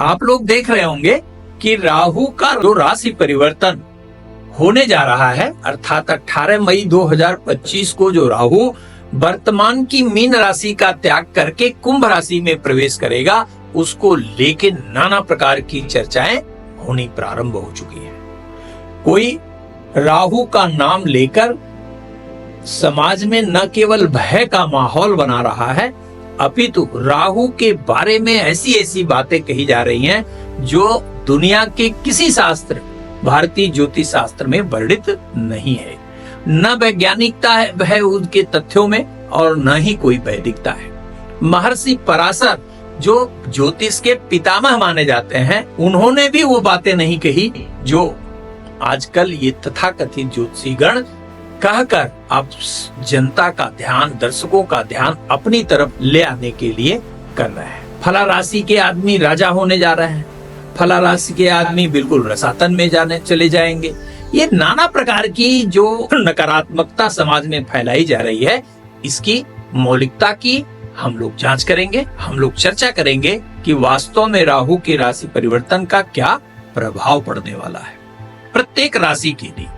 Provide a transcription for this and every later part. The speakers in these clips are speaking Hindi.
आप लोग देख रहे होंगे कि राहु का जो राशि परिवर्तन होने जा रहा है, अर्थात 18 मई 2025 को जो राहु वर्तमान की मीन राशि का त्याग करके कुंभ राशि में प्रवेश करेगा, उसको लेके नाना प्रकार की चर्चाएं होनी प्रारंभ हो चुकी है। कोई राहु का नाम लेकर समाज में न केवल भय का माहौल बना रहा है, अपितु राहु के बारे में ऐसी ऐसी बातें कही जा रही हैं जो दुनिया के किसी शास्त्र, भारतीय ज्योतिष शास्त्र में वर्णित नहीं है। न वैज्ञानिकता है उनके तथ्यों में और न ही कोई वैदिकता है। महर्षि पराशर जो ज्योतिष के पितामह माने जाते हैं, उन्होंने भी वो बातें नहीं कही जो आजकल ये तथाकथित ज्योतिषीगण कहकर अब जनता का ध्यान, दर्शकों का ध्यान अपनी तरफ ले आने के लिए कर रहे हैं। फला राशि के आदमी राजा होने जा रहे हैं, फला राशि के आदमी बिल्कुल रसातन में जाने चले जाएंगे। ये नाना प्रकार की जो नकारात्मकता समाज में फैलाई जा रही है, इसकी मौलिकता की हम लोग जांच करेंगे, हम लोग चर्चा करेंगे कि वास्तव में राहु के राशि परिवर्तन का क्या प्रभाव पड़ने वाला है प्रत्येक राशि के लिए,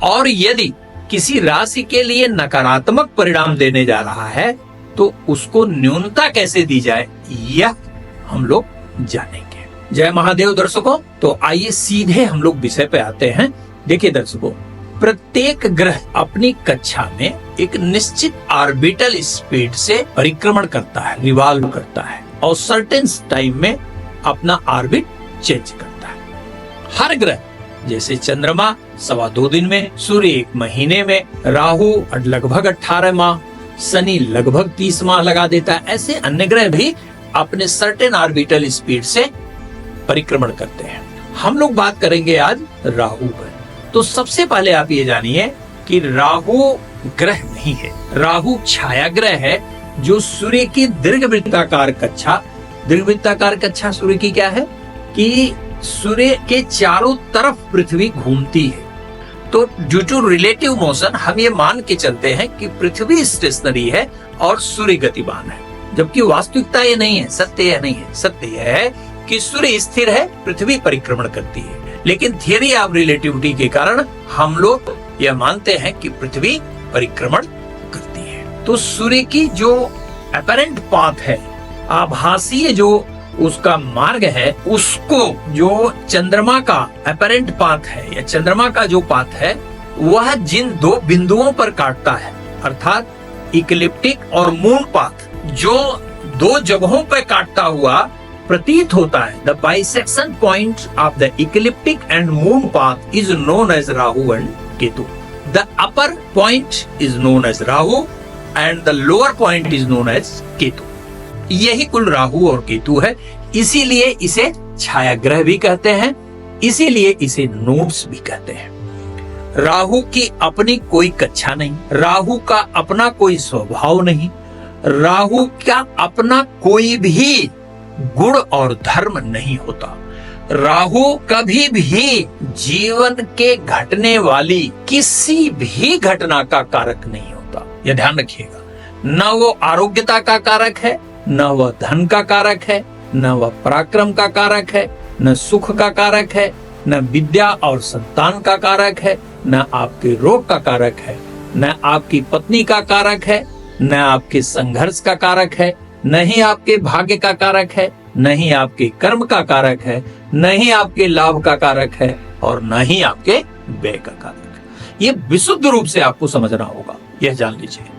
और यदि किसी राशि के लिए नकारात्मक परिणाम देने जा रहा है तो उसको न्यूनता कैसे दी जाए, यह हम लोग जानेंगे। जय महादेव दर्शकों। तो आइए सीधे हम लोग विषय पे आते हैं। देखिए दर्शकों, प्रत्येक ग्रह अपनी कक्षा में एक निश्चित ऑर्बिटल स्पीड से परिक्रमण करता है, रिवॉल्व करता है और सर्टेन टाइम में अपना ऑर्बिट चेंज करता है। हर ग्रह जैसे चंद्रमा 2.25 दिन में, सूर्य 1 महीने में, राहु लगभग 18 माह, शनि लगभग 30 माह लगा देता है, ऐसे अन्य ग्रह भी अपने सर्टेन ऑर्बिटल स्पीड से परिक्रमण करते हैं। हम लोग बात करेंगे आज राहु पर। तो सबसे पहले आप ये जानिए कि राहु ग्रह नहीं है, राहु छाया ग्रह है जो सूर्य की दीर्घवृत्ताकार कक्षा, दीर्घवृत्ताकार कक्षा सूर्य की क्या है कि सूर्य के चारों तरफ पृथ्वी घूमती है। तो ड्यू टू रिलेटिव मोशन हम ये मान के चलते हैं कि पृथ्वी स्टेशनरी है और सूर्य गतिमान है, जबकि वास्तविकता ये नहीं है, सत्य यह नहीं है। सत्य यह है कि सूर्य स्थिर है, पृथ्वी परिक्रमण करती है, लेकिन थियरी ऑफ रिलेटिविटी के कारण हम लोग यह मानते हैं कि पृथ्वी परिक्रमण करती है। तो सूर्य की जो अपरेंट पाथ है, आभासीय जो उसका मार्ग है, उसको जो चंद्रमा का अपरेंट पाथ है या चंद्रमा का जो पाथ है, वह जिन 2 बिंदुओं पर काटता है, अर्थात इक्लिप्टिक और मून पाथ, जो 2 जगहों पर काटता हुआ प्रतीत होता है, the bisection point of the ecliptic and moon path is known as Rahu and Ketu. The upper point is known as Rahu and the lower point is known as Ketu. यही कुल राहु और केतु है, इसीलिए इसे छाया ग्रह भी कहते हैं, इसीलिए इसे नोड्स भी कहते हैं। राहु की अपनी कोई कक्षा नहीं, राहु का अपना कोई स्वभाव नहीं, राहु का अपना कोई भी गुण और धर्म नहीं होता। राहु कभी भी जीवन के घटने वाली किसी भी घटना का कारक नहीं होता, यह ध्यान रखिएगा। न वो आरोग्यता का कारक है, न वह धन का कारक है, न वह पराक्रम का कारक है, न सुख का कारक है, न विद्या और संतान का कारक है, न आपके रोग का कारक है, न आपकी पत्नी का कारक है, न आपके संघर्ष का कारक है, न ही आपके भाग्य का कारक है, न ही आपके कर्म का कारक है, न ही आपके लाभ का कारक है और न ही आपके व्यय का कारक है। ये विशुद्ध रूप से आपको समझना होगा, यह जान लीजिए।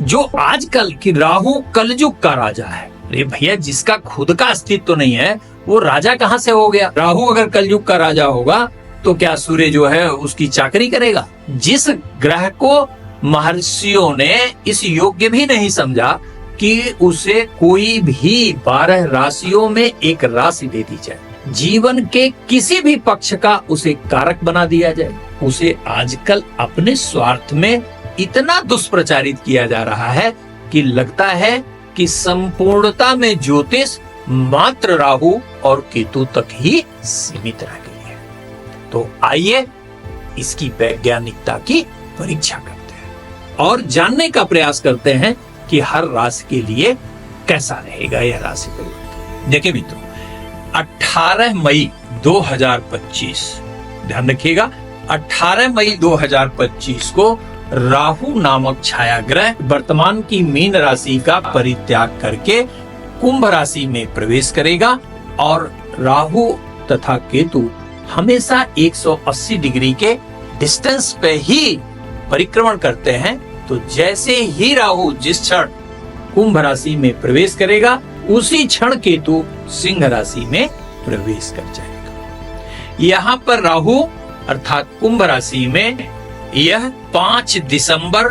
जो आजकल की राहु कलयुग का राजा है, अरे भैया जिसका खुद का अस्तित्व तो नहीं है वो राजा कहां से हो गया? राहु अगर कलयुग का राजा होगा तो क्या सूर्य जो है उसकी चाकरी करेगा? जिस ग्रह को महर्षियों ने इस योग्य भी नहीं समझा कि उसे कोई भी 12 राशियों में एक राशि दे दी जाए, जीवन के किसी भी पक्ष का उसे कारक बना दिया जाए, उसे आजकल अपने स्वार्थ में इतना दुष्प्रचारित किया जा रहा है कि लगता है कि संपूर्णता में ज्योतिष मात्र राहु और केतु तक ही सीमित रह गई है। तो आइए इसकी वैज्ञानिकता की परीक्षा करते हैं और जानने का प्रयास करते हैं कि हर राशि के लिए कैसा रहेगा यह राशि परिवर्तन। देखिए मित्रों, 18 मई 2025, ध्यान रखिएगा 18 मई 2025 को राहु नामक छाया ग्रह वर्तमान की मीन राशि का परित्याग करके कुंभ राशि में प्रवेश करेगा। और राहु तथा केतु हमेशा 180 डिग्री के डिस्टेंस पे ही परिक्रमण करते हैं। तो जैसे ही राहु जिस क्षण कुंभ राशि में प्रवेश करेगा, उसी क्षण केतु सिंह राशि में प्रवेश कर जाएगा। यहाँ पर राहु अर्थात कुंभ राशि में यह 5 दिसंबर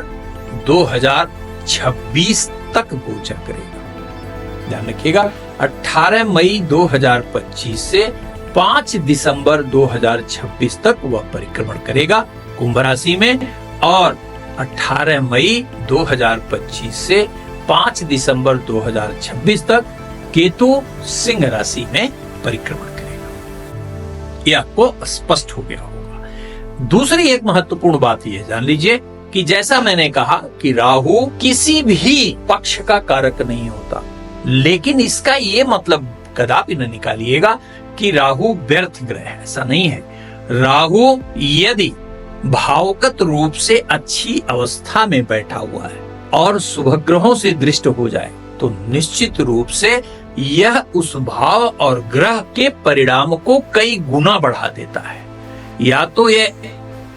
2026 तक गोचर करेगा। ध्यान रखिएगा 18 मई 2025 से 5 दिसंबर 2026 तक वह परिक्रमण करेगा कुंभ राशि में, और 18 मई 2025 से 5 दिसंबर 2026 तक केतु सिंह राशि में परिक्रमण करेगा। यह आपको स्पष्ट हो गया होगा। दूसरी एक महत्वपूर्ण बात यह जान लीजिए कि जैसा मैंने कहा कि राहु किसी भी पक्ष का कारक नहीं होता, लेकिन इसका ये मतलब कदापि न निकालिएगा कि राहु व्यर्थ ग्रह है, ऐसा नहीं है। राहु यदि भावगत रूप से अच्छी अवस्था में बैठा हुआ है और शुभ ग्रहों से दृष्ट हो जाए तो निश्चित रूप से यह उस भाव और ग्रह के परिणाम को कई गुना बढ़ा देता है। या तो ये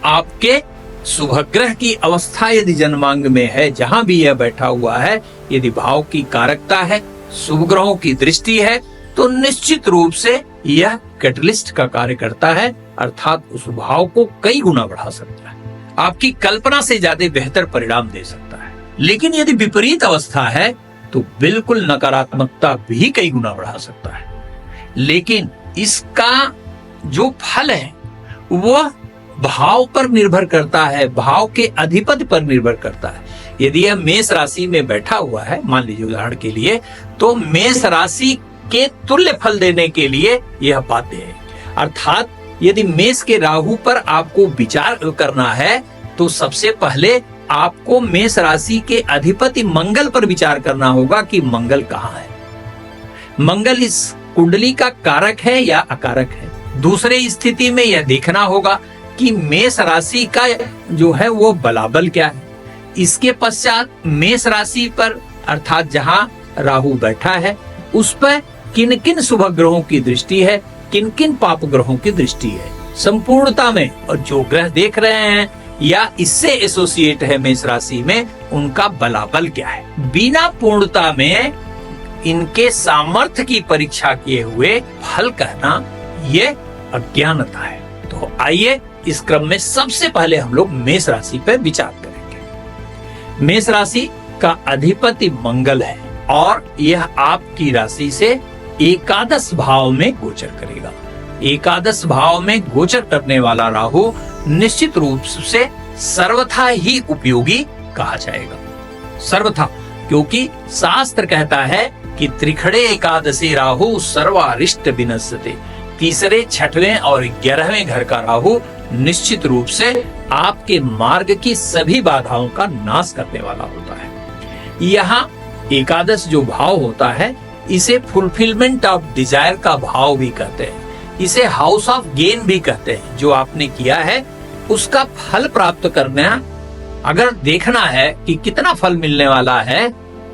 आपके शुभ ग्रह की अवस्था यदि जन्मांग में है, जहां भी यह बैठा हुआ है, यदि भाव की कारकता है, शुभ ग्रहों की दृष्टि है, तो निश्चित रूप से यह कैटलिस्ट का कार्य करता है, अर्थात उस भाव को कई गुना बढ़ा सकता है, आपकी कल्पना से ज्यादा बेहतर परिणाम दे सकता है। लेकिन यदि विपरीत अवस्था है तो बिल्कुल नकारात्मकता भी कई गुना बढ़ा सकता है। लेकिन इसका जो फल है वह भाव पर निर्भर करता है, भाव के अधिपति पर निर्भर करता है। यदि यह मेष राशि में बैठा हुआ है, मान लीजिए उदाहरण के लिए, तो मेष राशि के तुल्य फल देने के लिए यह बाध्य है। अर्थात यदि मेष के राहु पर आपको विचार करना है तो सबसे पहले आपको मेष राशि के अधिपति मंगल पर विचार करना होगा कि मंगल कहाँ है, मंगल इस कुंडली का कारक है या अकारक है। दूसरे स्थिति में यह देखना होगा कि मेष राशि का जो है वो बलाबल क्या है। इसके पश्चात मेष राशि पर अर्थात जहां राहु बैठा है उस पर किन किन शुभ ग्रहों की दृष्टि है, किन किन पाप ग्रहों की दृष्टि है संपूर्णता में, और जो ग्रह देख रहे हैं या इससे एसोसिएट है मेष राशि में, उनका बलाबल क्या है। बिना पूर्णता में इनके सामर्थ्य की परीक्षा किए हुए फल कहना ये अज्ञानता है। तो आइए इस क्रम में सबसे पहले हम लोग मेष राशि पर विचार करेंगे। मेष राशि का अधिपति मंगल है और यह आपकी राशि से एकादश भाव में गोचर करेगा। एकादश भाव में गोचर करने वाला राहु निश्चित रूप से सर्वथा ही उपयोगी कहा जाएगा। सर्वथा, क्योंकि शास्त्र कहता है कि त्रिखड़े एकादशी राहु सर्वारिष्ट विनश्यते। तीसरे, छठवें और 11वें घर का राहु निश्चित रूप से आपके मार्ग की सभी बाधाओं का नाश करने वाला होता है। यहाँ एकादश जो भाव होता है इसे फुलफिलमेंट ऑफ डिजायर का भाव भी कहते हैं, इसे हाउस ऑफ गेन भी कहते हैं। जो आपने किया है उसका फल प्राप्त करना, अगर देखना है कि कितना फल मिलने वाला है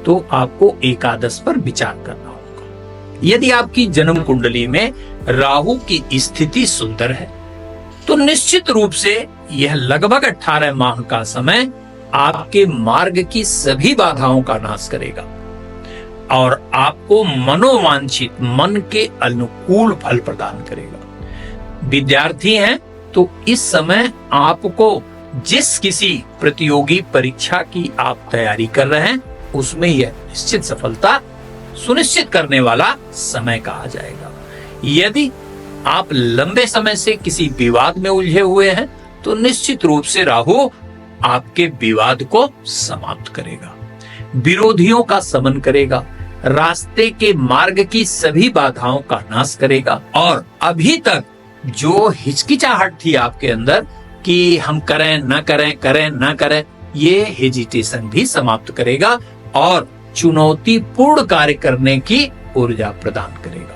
तो आपको एकादश पर विचार करना होगा। यदि आपकी जन्म कुंडली में राहु की स्थिति सुंदर है तो निश्चित रूप से यह लगभग 18 माह का समय आपके मार्ग की सभी बाधाओं का नाश करेगा और आपको मनोवांछित, मन के अनुकूल फल प्रदान करेगा। विद्यार्थी हैं तो इस समय आपको जिस किसी प्रतियोगी परीक्षा की आप तैयारी कर रहे हैं उसमें यह निश्चित सफलता सुनिश्चित करने वाला समय कहा जाएगा। यदि आप लंबे समय से किसी विवाद में उलझे हुए हैं तो निश्चित रूप से राहु आपके विवाद को समाप्त करेगा, विरोधियों का समन करेगा, रास्ते के मार्ग की सभी बाधाओं का नाश करेगा और अभी तक जो हिचकिचाहट थी आपके अंदर कि हम करें न करें, करें न करें, ये हेजिटेशन भी समाप्त करेगा और चुनौतीपूर्ण कार्य करने की ऊर्जा प्रदान करेगा।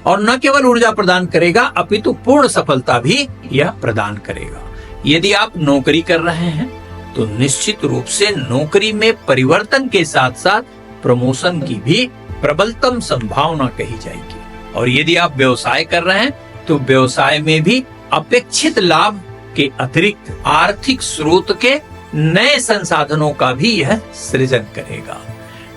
और न केवल ऊर्जा प्रदान करेगा अपितु पूर्ण सफलता भी यह प्रदान करेगा। यदि आप नौकरी कर रहे हैं तो निश्चित रूप से नौकरी में परिवर्तन के साथ साथ प्रमोशन की भी प्रबलतम संभावना कही जाएगी। और यदि आप व्यवसाय कर रहे हैं तो व्यवसाय में भी अपेक्षित लाभ के अतिरिक्त आर्थिक स्रोत के नए संसाधनों का भी यह सृजन करेगा।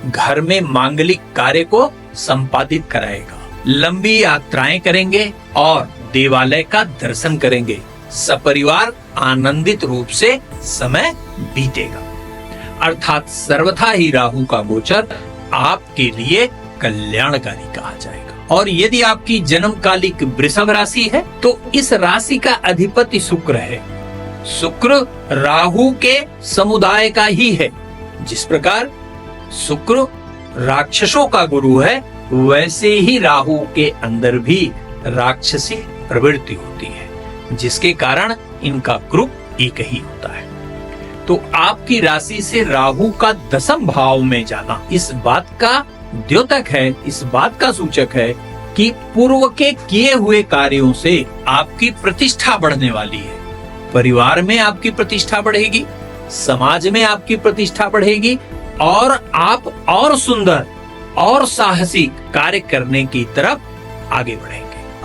घर में मांगलिक कार्य को संपादित कराएगा, लंबी यात्राएं करेंगे और देवालय का दर्शन करेंगे। सपरिवार आनंदित रूप से समय बीतेगा। अर्थात सर्वथा ही राहु का गोचर आपके लिए कल्याणकारी कहा जाएगा। और यदि आपकी जन्मकालिक वृषभ राशि है तो इस राशि का अधिपति शुक्र है। शुक्र राहु के समुदाय का ही है। जिस प्रकार शुक्र राक्षसों का गुरु है, वैसे ही राहु के अंदर भी राक्षसी प्रवृत्ति होती है, जिसके कारण इनका ग्रुप एक ही होता है। तो आपकी राशि से राहु का 10वें भाव में जाना इस बात का द्योतक है, इस बात का सूचक है कि पूर्व के किए हुए कार्यों से आपकी प्रतिष्ठा बढ़ने वाली है। परिवार में आपकी प्रतिष्ठा बढ़ेगी, समाज में आपकी प्रतिष्ठा बढ़ेगी और आप और सुंदर और साहसिक कार्य करने की तरफ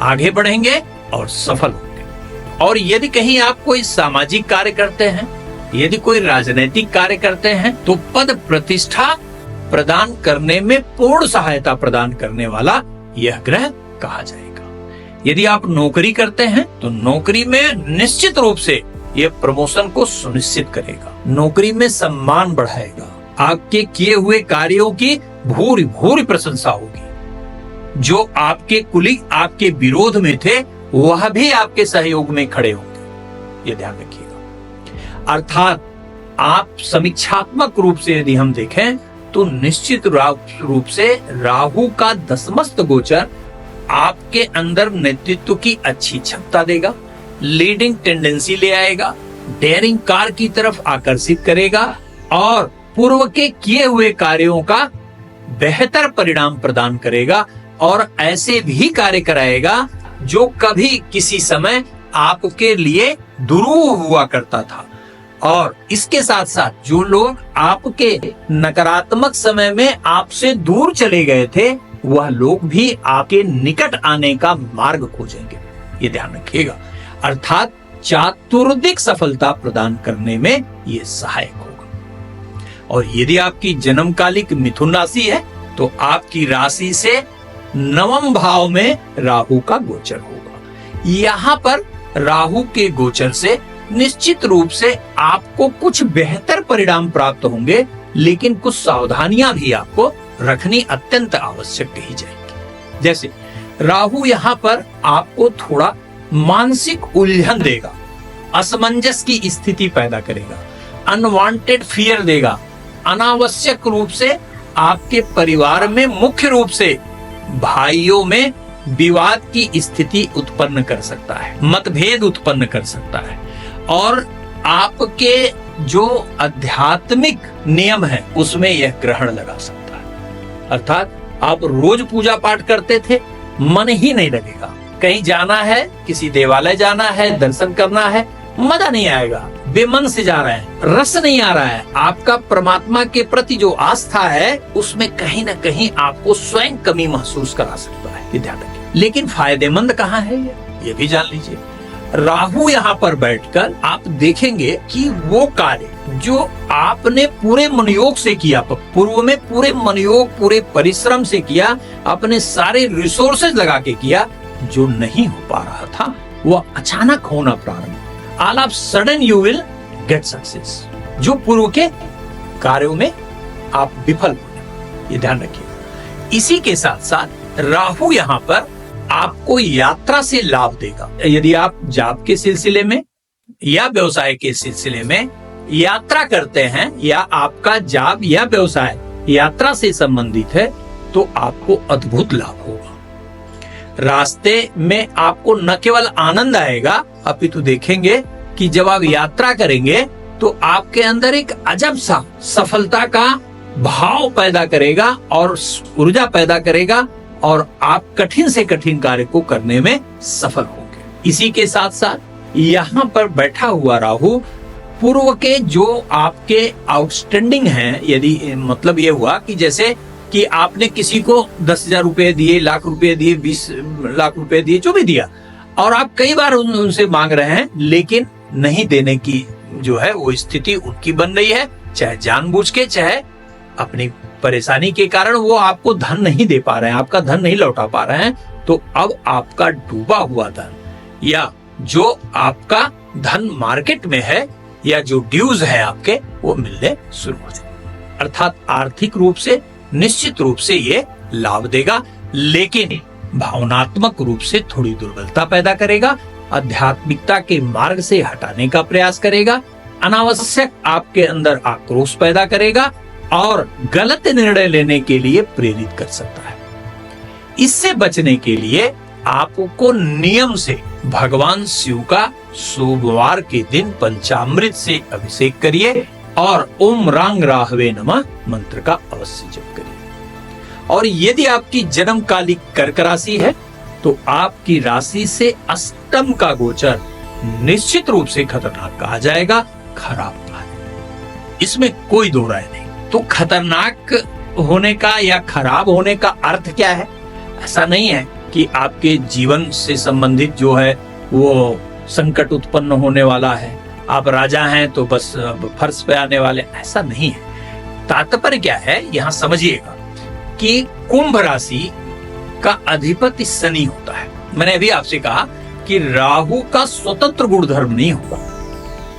आगे बढ़ेंगे और सफल होंगे। और यदि कहीं आप कोई सामाजिक कार्य करते हैं, यदि कोई राजनीतिक कार्य करते हैं, तो पद प्रतिष्ठा प्रदान करने में पूर्ण सहायता प्रदान करने वाला यह ग्रह कहा जाएगा। यदि आप नौकरी करते हैं तो नौकरी में निश्चित रूप से यह प्रमोशन को सुनिश्चित करेगा, नौकरी में सम्मान बढ़ाएगा, आपके किए हुए कार्यों की भूरी भूरी प्रशंसा होगी। जो आपके कुलीग आपके विरोध में थे वह भी आपके सहयोग में खड़े होंगे, ये ध्यान रखिएगा। अर्थात आप समीक्षात्मक रूप से यदि हम देखें तो निश्चित रूप से राहु का 10वां गोचर आपके अंदर नेतृत्व की अच्छी क्षमता देगा, लीडिंग टेंडेंसी ले आएगा, डेयरिंग कार की तरफ आकर्षित करेगा और पूर्व के किए हुए कार्यों का बेहतर परिणाम प्रदान करेगा और ऐसे भी कार्य कराएगा जो कभी किसी समय आपके लिए दुरूह हुआ करता था। और इसके साथ साथ जो लोग आपके नकारात्मक समय में आपसे दूर चले गए थे, वह लोग भी आपके निकट आने का मार्ग खोजेंगे, ये ध्यान रखिएगा। अर्थात चातुर्दिक सफलता प्रदान करने में ये सहायक होगा। और यदि आपकी जन्मकालिक मिथुन राशि है तो आपकी राशि से 9वें भाव में राहु का गोचर होगा। यहाँ पर राहु के गोचर से निश्चित रूप से आपको कुछ बेहतर परिणाम प्राप्त होंगे, लेकिन कुछ सावधानियां भी आपको रखनी अत्यंत आवश्यक कही जाएगी। जैसे राहु यहाँ पर आपको थोड़ा मानसिक उलझन देगा, असमंजस की स्थिति पैदा करेगा, अनवांटेड फियर देगा, अनावश्यक रूप से आपके परिवार में मुख्य रूप से भाइयों में विवाद की स्थिति उत्पन्न कर सकता है, मतभेद उत्पन्न कर सकता है और आपके जो आध्यात्मिक नियम है उसमें यह ग्रहण लगा सकता है। अर्थात आप रोज पूजा पाठ करते थे, मन ही नहीं लगेगा, कहीं जाना है, किसी देवालय जाना है, दर्शन करना है, मजा नहीं आएगा, बेमन से जा रहे हैं, रस नहीं आ रहा है, आपका परमात्मा के प्रति जो आस्था है उसमें कहीं ना कहीं आपको स्वयं कमी महसूस करा सकता है, ये ध्यान रखिए। लेकिन फायदेमंद कहाँ है ये भी जान लीजिए। राहु यहाँ पर बैठकर आप देखेंगे कि वो कार्य जो आपने पूरे मनयोग से किया, पूर्व में पूरे मनयोग पूरे परिश्रम से किया, अपने सारे रिसोर्सेज लगा के किया, जो नहीं हो पा रहा था वो अचानक होना प्रारंभ, all of sudden you will get success. जो पूर्व के कार्यों में आप विफल हो, ये ध्यान रखिए। इसी के साथ साथ राहु यहाँ पर आपको यात्रा से लाभ देगा। यदि आप जॉब के सिलसिले में या व्यवसाय के सिलसिले में यात्रा करते हैं या आपका जॉब या व्यवसाय यात्रा से संबंधित है तो आपको अद्भुत लाभ होगा। रास्ते में आपको न केवल आनंद आएगा अपितु देखेंगे कि जब आप यात्रा करेंगे तो आपके अंदर एक अजब सा सफलता का भाव पैदा करेगा और ऊर्जा पैदा करेगा और आप कठिन से कठिन कार्य को करने में सफल होंगे। इसी के साथ साथ यहाँ पर बैठा हुआ राहु पूर्व के जो आपके आउटस्टैंडिंग हैं, यदि मतलब ये हुआ कि जैसे कि आपने किसी को 10,000 रुपए दिए, लाख रुपए दिए, 20 लाख रुपए दिए, जो भी दिया, और आप कई बार उनसे मांग रहे हैं लेकिन नहीं देने की जो है वो स्थिति उनकी बन रही है, चाहे जानबूझ के चाहे अपनी परेशानी के कारण वो आपको धन नहीं दे पा रहे हैं, आपका धन नहीं लौटा पा रहे हैं। तो अब आपका डूबा हुआ धन या जो आपका धन मार्केट में है या जो ड्यूज है आपके, वो मिलने शुरू हो जाए। अर्थात आर्थिक रूप से निश्चित रूप से ये लाभ देगा, लेकिन भावनात्मक रूप से थोड़ी दुर्बलता पैदा करेगा, आध्यात्मिकता के मार्ग से हटाने का प्रयास करेगा, अनावश्यक आपके अंदर आक्रोश पैदा करेगा और गलत निर्णय लेने के लिए प्रेरित कर सकता है। इससे बचने के लिए आपको नियम से भगवान शिव का सोमवार के दिन पंचामृत से अभिषेक करिए और ओम रांग राहवे नमः मंत्र का अवश्य जप करिए। और यदि आपकी जन्मकालिक कर्क राशि है तो आपकी राशि से अष्टम का गोचर निश्चित रूप से खतरनाक कहा जाएगा, खराब कहा जाएगा, इसमें कोई दो राय नहीं। तो खतरनाक होने का या खराब होने का अर्थ क्या है? ऐसा नहीं है कि आपके जीवन से संबंधित जो है वो संकट उत्पन्न होने वाला है, आप राजा हैं तो बस फर्श पे आने वाले, ऐसा नहीं है। तात्पर्य क्या है, यहां समझिएगा कि कुंभ राशि का अधिपति शनि होता है। मैंने अभी आपसे कहा कि राहु का स्वतंत्र गुणधर्म नहीं होगा।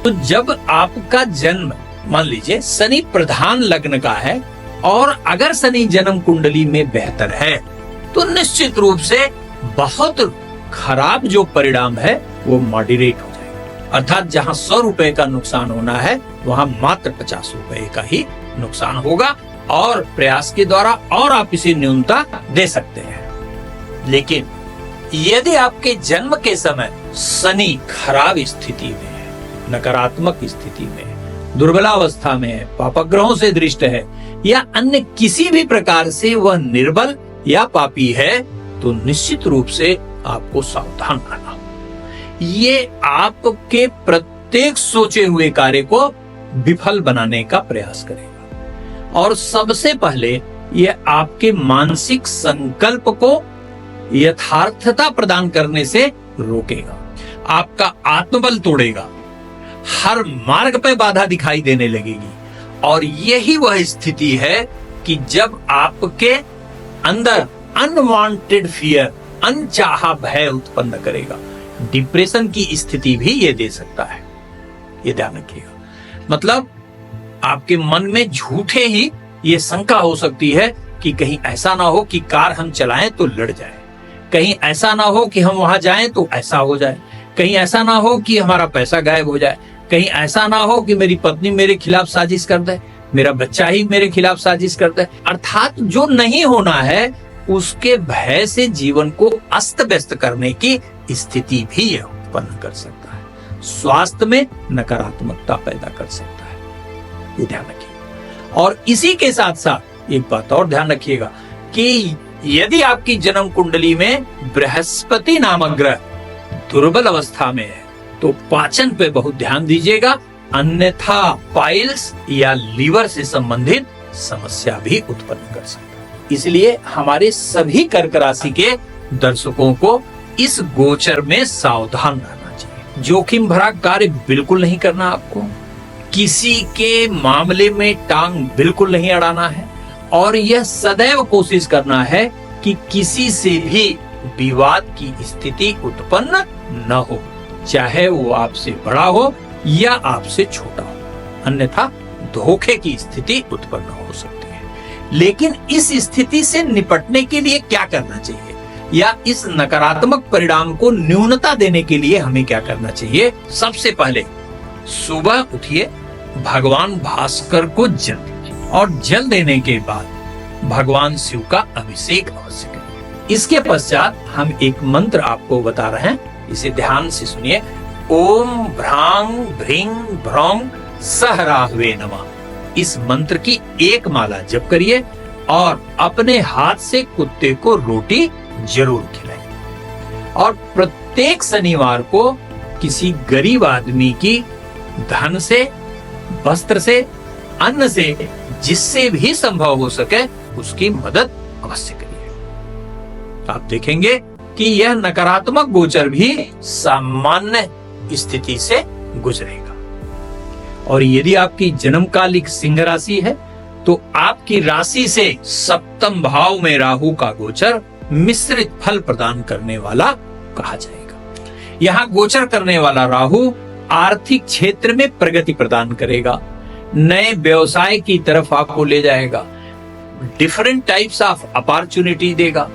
तो जब आपका जन्म मान लीजिए शनि प्रधान लग्न का है और अगर शनि जन्म कुंडली में बेहतर है तो निश्चित रूप से बहुत खराब जो परिणाम है वो मॉडरेट हो जाएगा। अर्थात जहां 100 रुपए का नुकसान होना है वहां मात्र 50 रुपए का ही नुकसान होगा और प्रयास के द्वारा और आप इसे न्यूनता दे सकते हैं। लेकिन यदि आपके जन्म के समय शनि खराब स्थिति में है, नकारात्मक स्थिति में है, दुर्बलावस्था में है, पापग्रहों से दृष्ट है या अन्य किसी भी प्रकार से वह निर्बल या पापी है, तो निश्चित रूप से आपको सावधान रहना होगा। ये आपके प्रत्येक सोचे हुए कार्य को विफल बनाने का प्रयास करेगा और सबसे पहले यह आपके मानसिक संकल्प को यथार्थता प्रदान करने से रोकेगा, आपका आत्मबल तोड़ेगा, हर मार्ग पर बाधा दिखाई देने लगेगी। और यही वह स्थिति है कि जब आपके अंदर अनवांटेड फियर, अनचाहा भय उत्पन्न करेगा। डिप्रेशन की स्थिति भी ये दे सकता है, ये ध्यान रखिएगा। मतलब आपके मन में झूठे ही ये शंका हो सकती है कि कहीं ऐसा ना हो कि कार हम चलाएं तो लड़ जाए, कहीं ऐसा ना हो कि हम वहां जाएं तो ऐसा हो जाए, कहीं ऐसा ना हो कि हमारा पैसा गायब हो जाए, कहीं ऐसा ना हो कि मेरी पत्नी मेरे खिलाफ साजिश कर दे, मेरा बच्चा ही मेरे खिलाफ साजिश कर दे। अर्थात जो नहीं होना है उसके भय से जीवन को अस्त व्यस्त करने की स्थिति भी यह उत्पन्न कर सकता है, स्वास्थ्य में नकारात्मकता पैदा कर सकता है, ये ध्यान रखिए। और इसी के साथ साथ एक बात और ध्यान रखिएगा कि यदि आपकी जन्म कुंडली में बृहस्पति नामक ग्रह दुर्बल अवस्था में है तो पाचन पे बहुत ध्यान दीजिएगा, अन्यथा पाइल्स या लीवर से संबंधित समस्या भी उत्पन्न कर सकता है। इसलिए हमारे सभी कर्क राशि के दर्शकों को इस गोचर में सावधान रहना चाहिए। जोखिम भरा कार्य बिल्कुल नहीं करना, आपको किसी के मामले में टांग बिल्कुल नहीं अड़ाना है और यह सदैव कोशिश करना है कि किसी से भी विवाद की स्थिति उत्पन्न न हो, चाहे वो आपसे बड़ा हो या आपसे छोटा हो, अन्यथा धोखे की स्थिति उत्पन्न हो सकती है। लेकिन इस स्थिति से निपटने के लिए क्या करना चाहिए या इस नकारात्मक परिणाम को न्यूनता देने के लिए हमें क्या करना चाहिए? सबसे पहले सुबह उठिए, भगवान भास्कर को जल दीजिए और जल देने के बाद भगवान शिव का अभिषेक अवश्य करिए। इसके पश्चात हम एक मंत्र आपको बता रहे हैं, इसे ध्यान से सुनिए। ओम भ्रांग भ्रीं भ्रौं सह राहवे नमः। इस मंत्र की एक माला जप करिए और अपने हाथ से कुत्ते को रोटी जरूर खिलाएं। और प्रत्येक शनिवार को किसी गरीब आदमी की धन से, वस्त्र से, अन्न से, जिससे भी संभव हो सके उसकी मदद अवश्य करिए। आप देखेंगे कि यह नकारात्मक गोचर भी सामान्य स्थिति से गुजरेगा। और यदि आपकी जन्मकालिक सिंह राशि है तो आपकी राशि से सप्तम भाव में राहु का गोचर मिश्रित फल प्रदान करने वाला कहा जाएगा। यहाँ गोचर करने वाला राहु आर्थिक क्षेत्र में प्रगति प्रदान करेगा, नए व्यवसाय की तरफ आपको ले जाएगा, डिफरेंट टाइप्स ऑफ अपॉर्चुनिटी देगा,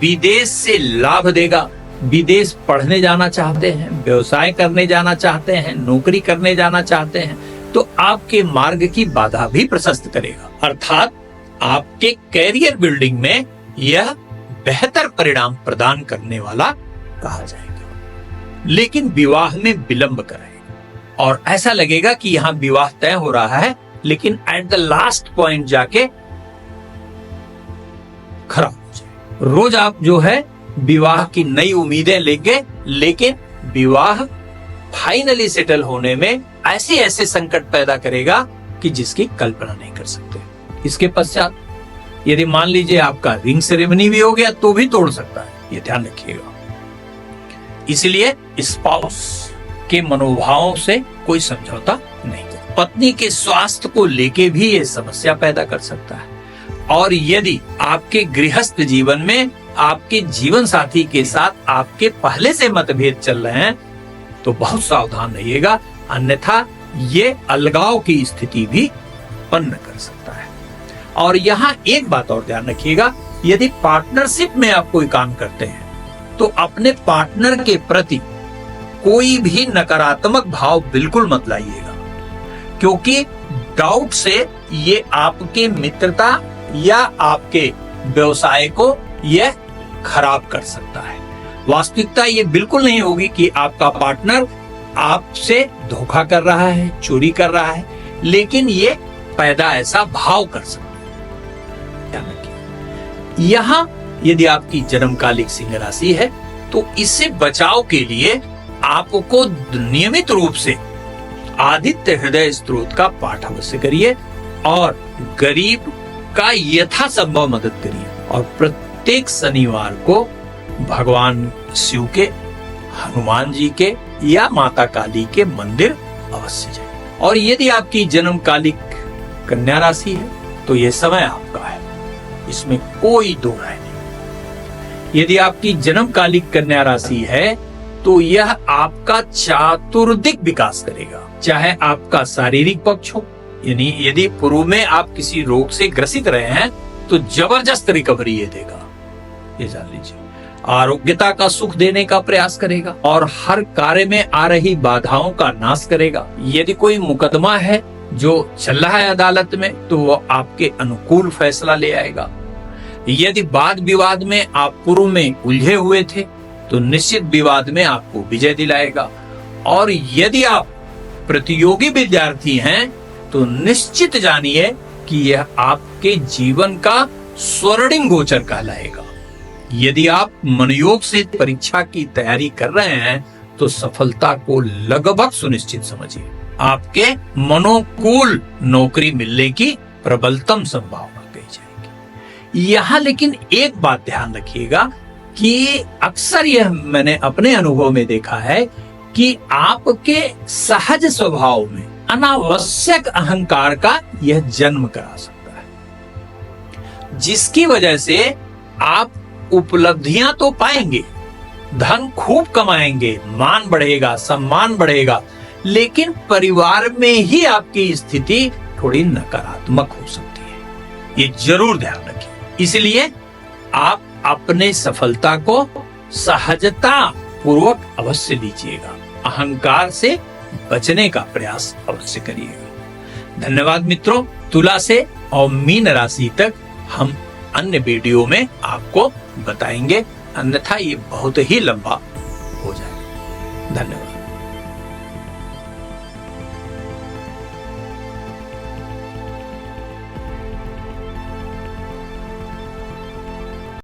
विदेश से लाभ देगा। विदेश पढ़ने जाना चाहते हैं, व्यवसाय करने जाना चाहते हैं, नौकरी करने जाना चाहते हैं तो आपके मार्ग की बाधा भी प्रशस्त करेगा। अर्थात आपके कैरियर बिल्डिंग में यह बेहतर परिणाम प्रदान करने वाला कहा जाएगा। लेकिन विवाह में विलंब कराएगा और ऐसा लगेगा कि यहां विवाह तय हो रहा है, लेकिन एट द लास्ट पॉइंट जाके खराब हो जाए। रोज आप जो है विवाह की नई उम्मीदें लेंगे, लेकिन विवाह फाइनली सेटल होने में ऐसे ऐसे संकट पैदा करेगा कि जिसकी कल्पना नहीं कर सकते। इसके पश्चात यदि मान लीजिए आपका रिंग सेरेमनी भी हो गया तो भी तोड़ सकता है, ये ध्यान रखिएगा। इसलिए स्पाउस के मनोभावों से कोई समझौता नहीं करें। पत्नी के स्वास्थ्य को लेके भी ये समस्या पैदा कर सकता है। और यदि आपके गृहस्थ जीवन में आपके जीवन साथी के साथ आपके पहले से मतभेद चल रहे हैं तो बहुत सावधान रहिएगा, अन्यथा ये अलगाव की स्थिति भी उत्पन्न कर सकता है। और यहाँ एक बात और ध्यान रखिएगा, यदि पार्टनरशिप में आप कोई काम करते हैं तो अपने पार्टनर के प्रति कोई भी नकारात्मक भाव बिल्कुल मत लाइएगा, क्योंकि डाउट से ये आपके मित्रता या आपके व्यवसाय को यह खराब कर सकता है। वास्तविकता ये बिल्कुल नहीं होगी कि आपका पार्टनर आपसे धोखा कर रहा है, चोरी कर रहा है, लेकिन ये पैदा ऐसा भाव कर सकता है। ध्यान रखिए। यहाँ यदि आपकी जन्मकालिक सिंह राशि है तो इससे बचाव के लिए आपको नियमित रूप से आदित्य हृदय स्तोत्र का पाठ अवश्य करिए और गरीब का यथासंभव मदद करिए। और प्रत्येक शनिवार को भगवान शिव के, हनुमान जी के या माता काली के मंदिर अवश्य जाए। और यदि आपकी जन्मकालिक कन्या राशि है तो यह समय आपका है, इसमें कोई दो राय नहीं। यदि आपकी जन्मकालिक कन्या राशि है तो यह आपका चातुर्दिक विकास करेगा, चाहे आपका शारीरिक पक्ष हो, यानी यदि पूर्व में आप किसी रोग से ग्रसित रहे हैं तो जबरदस्त रिकवरी ये देगा, ये जान लीजिए। आरोग्यता का सुख देने का प्रयास करेगा और हर कार्य में आ रही बाधाओं का नाश करेगा। यदि कोई मुकदमा है जो चल रहा है अदालत में तो वो आपके अनुकूल फैसला ले आएगा। यदि वाद विवाद में आप पूर्व में उलझे हुए थे तो निश्चित विवाद में आपको विजय दिलाएगा। और यदि आप प्रतियोगी विद्यार्थी हैं तो निश्चित जानिए कि यह आपके जीवन का स्वर्णिम गोचर कहलाएगा। यदि आप मनोयोग से परीक्षा की तैयारी कर रहे हैं तो सफलता को लगभग सुनिश्चित समझिए। आपके मनोकूल नौकरी मिलने की प्रबलतम संभावना कही जाएगी। यहाँ लेकिन एक बात ध्यान रखिएगा कि अक्सर यह मैंने अपने अनुभव में देखा है कि आपके सहज स्वभाव में अनावश्यक अहंकार का यह जन्म करा सकता है, जिसकी वजह से आप उपलब्धियां तो पाएंगे, धन खूब कमाएंगे, मान बढ़ेगा, सम्मान बढ़ेगा, लेकिन परिवार में ही आपकी स्थिति थोड़ी नकारात्मक हो सकती है। ये जरूर ध्यान रखिए। इसलिए आप अपने सफलता को सहजता पूर्वक अवश्य लीजिएगा, अहंकार से बचने का प्रयास अवश्य करिएगा। धन्यवाद मित्रों। तुला से और मीन राशि तक हम अन्य वीडियो में आपको बताएंगे, अन्यथा ये बहुत ही लंबा हो जाएगा। धन्यवाद।